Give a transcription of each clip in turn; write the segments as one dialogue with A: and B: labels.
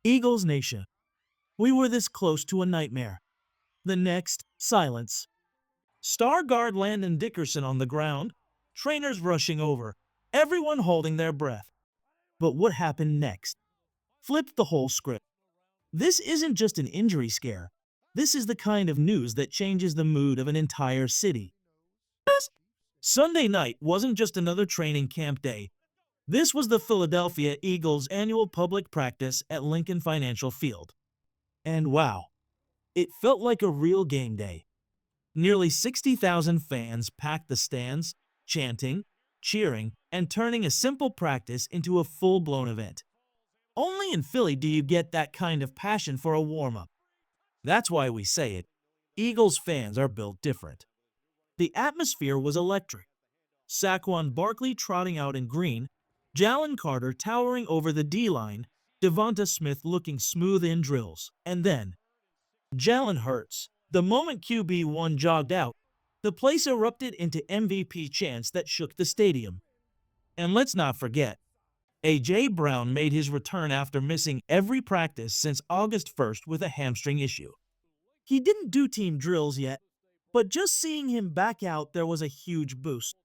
A: Eagles Nation. We were this close to a nightmare. The next, silence. Star guard Landon Dickerson on the ground, trainers rushing over, everyone holding their breath. But what happened next? Flipped the whole script. This isn't just an injury scare. This is the kind of news that changes the mood of an entire city. Sunday night wasn't just another training camp day. This was the Philadelphia Eagles' annual public practice at Lincoln Financial Field. And wow, it felt like a real game day. Nearly 60,000 fans packed the stands, chanting, cheering, and turning a simple practice into a full-blown event. Only in Philly do you get that kind of passion for a warm-up. That's why we say it. Eagles fans are built different. The atmosphere was electric. Saquon Barkley trotting out in green, Jalen Carter towering over the D-line, Devonta Smith looking smooth in drills, and then Jalen Hurts. The moment QB1 jogged out, the place erupted into MVP chants that shook the stadium. And let's not forget, A.J. Brown made his return after missing every practice since August 1st with a hamstring issue. He didn't do team drills yet, but just seeing him back out there was a huge boost.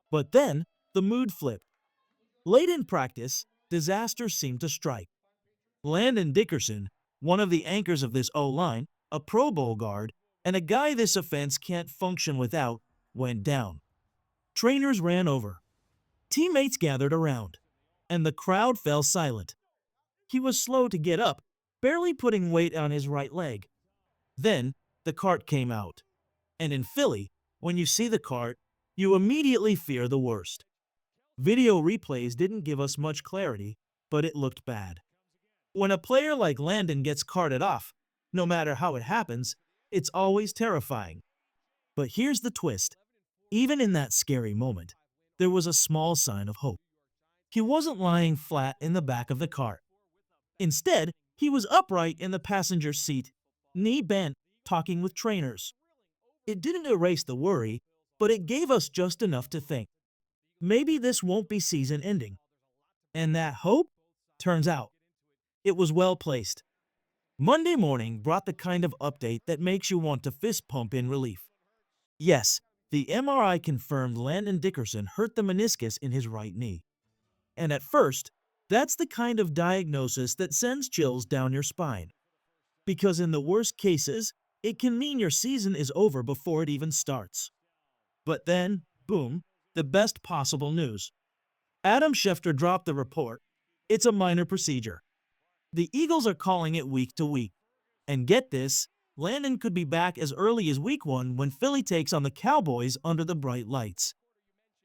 A: But then, the mood flipped. Late in practice, disaster seemed to strike. Landon Dickerson, one of the anchors of this O-line, a Pro Bowl guard, and a guy this offense can't function without, went down. Trainers ran over. Teammates gathered around, and the crowd fell silent. He was slow to get up, barely putting weight on his right leg. Then, the cart came out. And in Philly, when you see the cart, you immediately fear the worst. Video replays didn't give us much clarity, but it looked bad. When a player like Landon gets carted off, no matter how it happens, it's always terrifying. But here's the twist. Even in that scary moment, there was a small sign of hope. He wasn't lying flat in the back of the cart. Instead, he was upright in the passenger seat, knee bent, talking with trainers. It didn't erase the worry, but it gave us just enough to think. Maybe this won't be season ending. And that hope, turns out, it was well placed. Monday morning brought the kind of update that makes you want to fist pump in relief. Yes, the MRI confirmed Landon Dickerson hurt the meniscus in his right knee. And at first, that's the kind of diagnosis that sends chills down your spine. Because in the worst cases, it can mean your season is over before it even starts. But then, boom, the best possible news. Adam Schefter dropped the report. It's a minor procedure. The Eagles are calling it week to week. And get this, Landon could be back as early as week 1 when Philly takes on the Cowboys under the bright lights.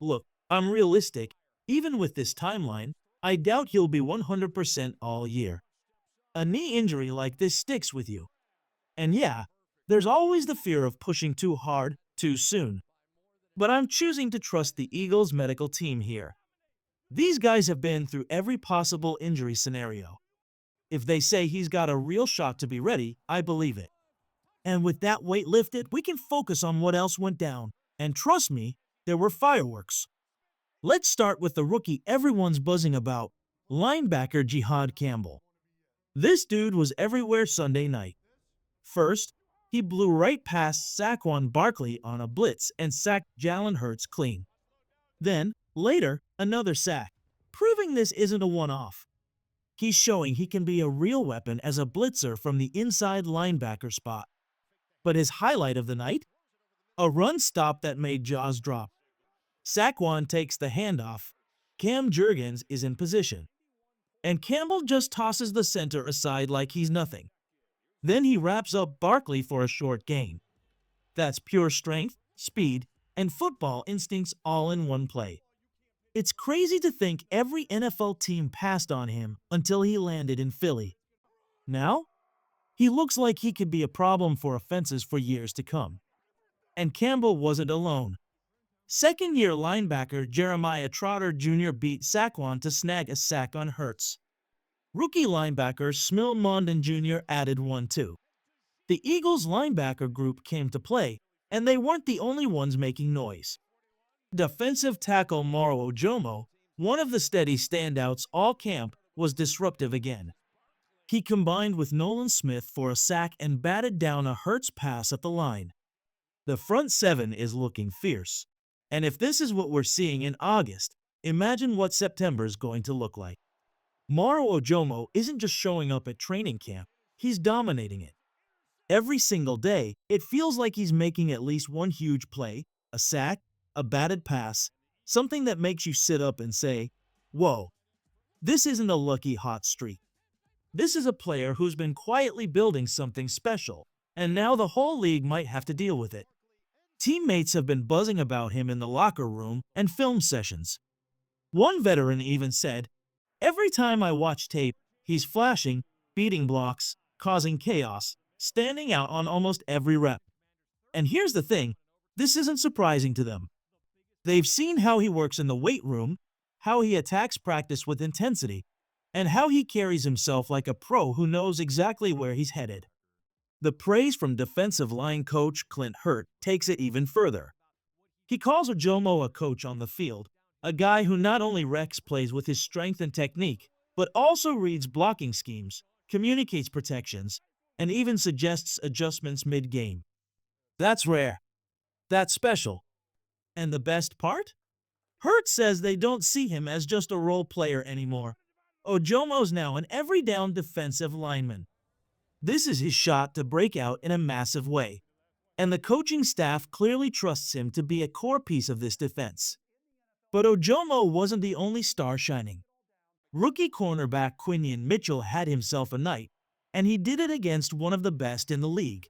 A: Look, I'm realistic. Even with this timeline, I doubt he'll be 100% all year. A knee injury like this sticks with you. And yeah, there's always the fear of pushing too hard, too soon. But I'm choosing to trust the Eagles medical team here. These guys have been through every possible injury scenario. If they say he's got a real shot to be ready, I believe it. And with that weight lifted, we can focus on what else went down. And trust me, there were fireworks. Let's start with the rookie everyone's buzzing about, linebacker Jihad Campbell. This dude was everywhere Sunday night. First, he blew right past Saquon Barkley on a blitz and sacked Jalen Hurts clean. Then, later, another sack, proving this isn't a one-off. He's showing he can be a real weapon as a blitzer from the inside linebacker spot. But his highlight of the night? A run stop that made jaws drop. Saquon takes the handoff. Cam Jurgens is in position. And Campbell just tosses the center aside like he's nothing. Then he wraps up Barkley for a short gain. That's pure strength, speed, and football instincts all in one play. It's crazy to think every NFL team passed on him until he landed in Philly. Now, he looks like he could be a problem for offenses for years to come. And Campbell wasn't alone. Second-year linebacker Jeremiah Trotter Jr. beat Saquon to snag a sack on Hurts. Rookie linebacker Smil Mondon Jr. added one too. The Eagles' linebacker group came to play, and they weren't the only ones making noise. Defensive tackle Moro Ojomo, one of the steady standouts all camp, was disruptive again. He combined with Nolan Smith for a sack and batted down a Hurts pass at the line. The front seven is looking fierce. And if this is what we're seeing in August, imagine what September is going to look like. Moro Ojomo isn't just showing up at training camp, he's dominating it. Every single day, it feels like he's making at least one huge play, a sack, a batted pass, something that makes you sit up and say, "Whoa, this isn't a lucky hot streak. This is a player who's been quietly building something special, and now the whole league might have to deal with it." Teammates have been buzzing about him in the locker room and film sessions. One veteran even said, "Every time I watch tape, he's flashing, beating blocks, causing chaos, standing out on almost every rep." And here's the thing, this isn't surprising to them. They've seen how he works in the weight room, how he attacks practice with intensity, and how he carries himself like a pro who knows exactly where he's headed. The praise from defensive line coach Clint Hurt takes it even further. He calls Ojomo a coach on the field, a guy who not only wrecks plays with his strength and technique, but also reads blocking schemes, communicates protections, and even suggests adjustments mid-game. That's rare. That's special. And the best part? Hurt says they don't see him as just a role player anymore. Ojomo's now an every-down defensive lineman. This is his shot to break out in a massive way, and the coaching staff clearly trusts him to be a core piece of this defense. But Ojomo wasn't the only star shining. Rookie cornerback Quinion Mitchell had himself a night, and he did it against one of the best in the league.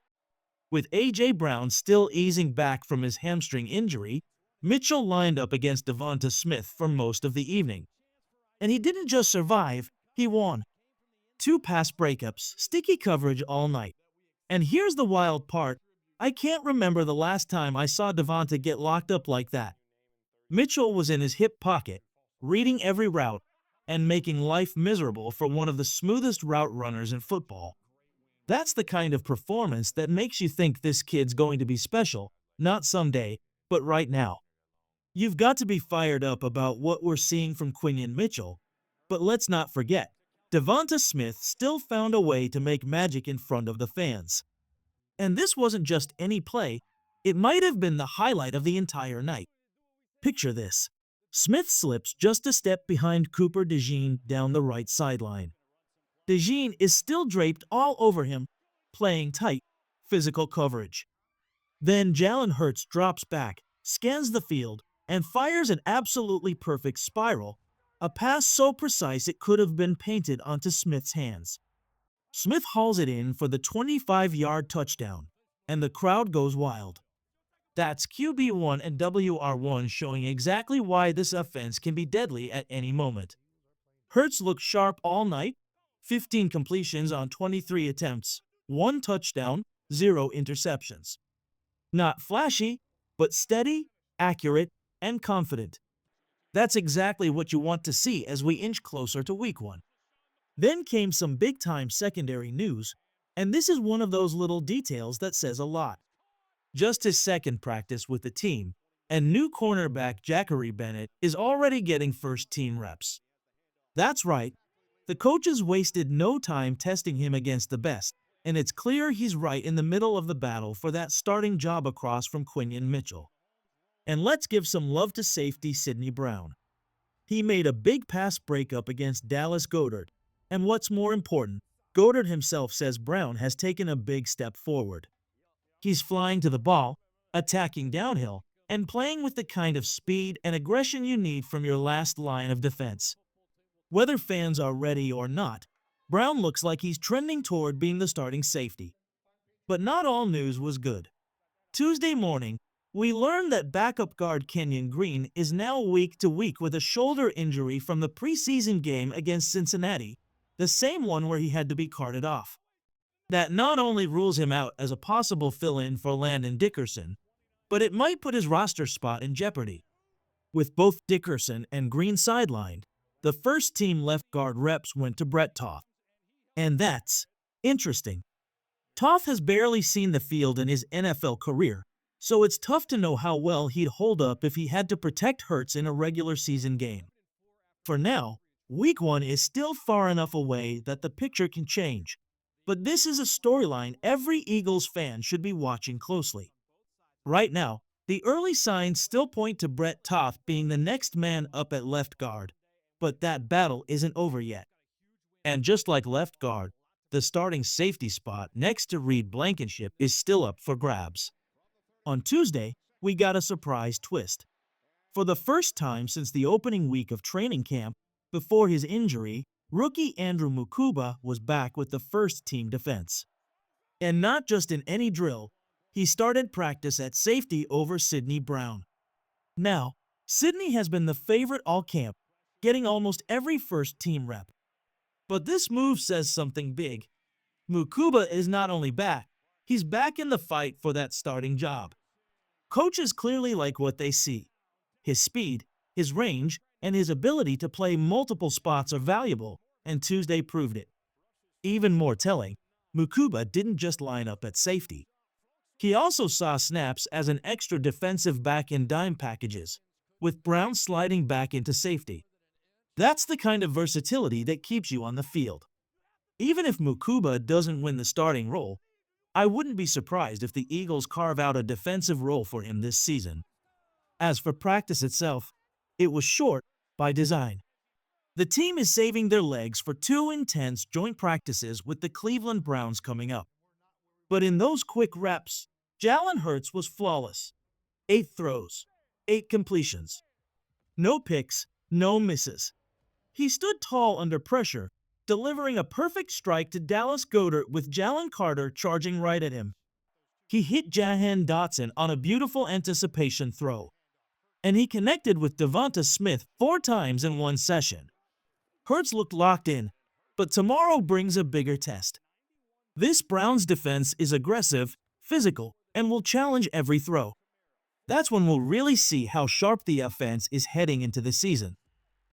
A: With A.J. Brown still easing back from his hamstring injury, Mitchell lined up against Devonta Smith for most of the evening. And he didn't just survive, he won. 2 pass breakups, sticky coverage all night. And here's the wild part, I can't remember the last time I saw Devonta get locked up like that. Mitchell was in his hip pocket, reading every route, and making life miserable for one of the smoothest route runners in football. That's the kind of performance that makes you think this kid's going to be special, not someday, but right now. You've got to be fired up about what we're seeing from Quinion Mitchell, but let's not forget, Devonta Smith still found a way to make magic in front of the fans. And this wasn't just any play, it might have been the highlight of the entire night. Picture this. Smith slips just a step behind Cooper DeJean down the right sideline. DeJean is still draped all over him, playing tight, physical coverage. Then Jalen Hurts drops back, scans the field, and fires an absolutely perfect spiral, a pass so precise it could have been painted onto Smith's hands. Smith hauls it in for the 25-yard touchdown, and the crowd goes wild. That's QB1 and WR1 showing exactly why this offense can be deadly at any moment. Hurts looked sharp all night, 15 completions on 23 attempts, 1 touchdown, 0 interceptions. Not flashy, but steady, accurate, and confident. That's exactly what you want to see as we inch closer to week 1. Then came some big-time secondary news, and this is one of those little details that says a lot. Just his second practice with the team, and new cornerback Jackery Bennett is already getting first-team reps. That's right, the coaches wasted no time testing him against the best, and it's clear he's right in the middle of the battle for that starting job across from Quinion Mitchell. And let's give some love to safety Sidney Brown. He made a big pass breakup against Dallas Goedert, and what's more important, Goedert himself says Brown has taken a big step forward. He's flying to the ball, attacking downhill, and playing with the kind of speed and aggression you need from your last line of defense. Whether fans are ready or not, Brown looks like he's trending toward being the starting safety. But not all news was good. Tuesday morning, we learned that backup guard Kenyon Green is now week to week with a shoulder injury from the preseason game against Cincinnati, the same one where he had to be carted off. That not only rules him out as a possible fill-in for Landon Dickerson, but it might put his roster spot in jeopardy. With both Dickerson and Green sidelined, the first-team left guard reps went to Brett Toth. And that's interesting. Toth has barely seen the field in his NFL career, so it's tough to know how well he'd hold up if he had to protect Hurts in a regular season game. For now, Week 1 is still far enough away that the picture can change, but this is a storyline every Eagles fan should be watching closely. Right now, the early signs still point to Brett Toth being the next man up at left guard, but that battle isn't over yet. And just like left guard, the starting safety spot next to Reed Blankenship is still up for grabs. On Tuesday, we got a surprise twist. For the first time since the opening week of training camp, before his injury, rookie Andrew Mukuba was back with the first team defense. And not just in any drill, he started practice at safety over Sidney Brown. Now, Sidney has been the favorite all camp, getting almost every first team rep. But this move says something big. Mukuba is not only back, he's back in the fight for that starting job. Coaches clearly like what they see. His speed, his range, and his ability to play multiple spots are valuable, and Tuesday proved it. Even more telling, Mukuba didn't just line up at safety. He also saw snaps as an extra defensive back in dime packages, with Brown sliding back into safety. That's the kind of versatility that keeps you on the field. Even if Mukuba doesn't win the starting role, I wouldn't be surprised if the Eagles carve out a defensive role for him this season. As for practice itself, it was short by design. The team is saving their legs for 2 intense joint practices with the Cleveland Browns coming up. But in those quick reps, Jalen Hurts was flawless. 8 throws, 8 completions. No picks, no misses. He stood tall under pressure, delivering a perfect strike to Dallas Goedert with Jalen Carter charging right at him. He hit Jahan Dotson on a beautiful anticipation throw. And he connected with Devonta Smith 4 times in one session. Hurts looked locked in, but tomorrow brings a bigger test. This Browns defense is aggressive, physical, and will challenge every throw. That's when we'll really see how sharp the offense is heading into the season.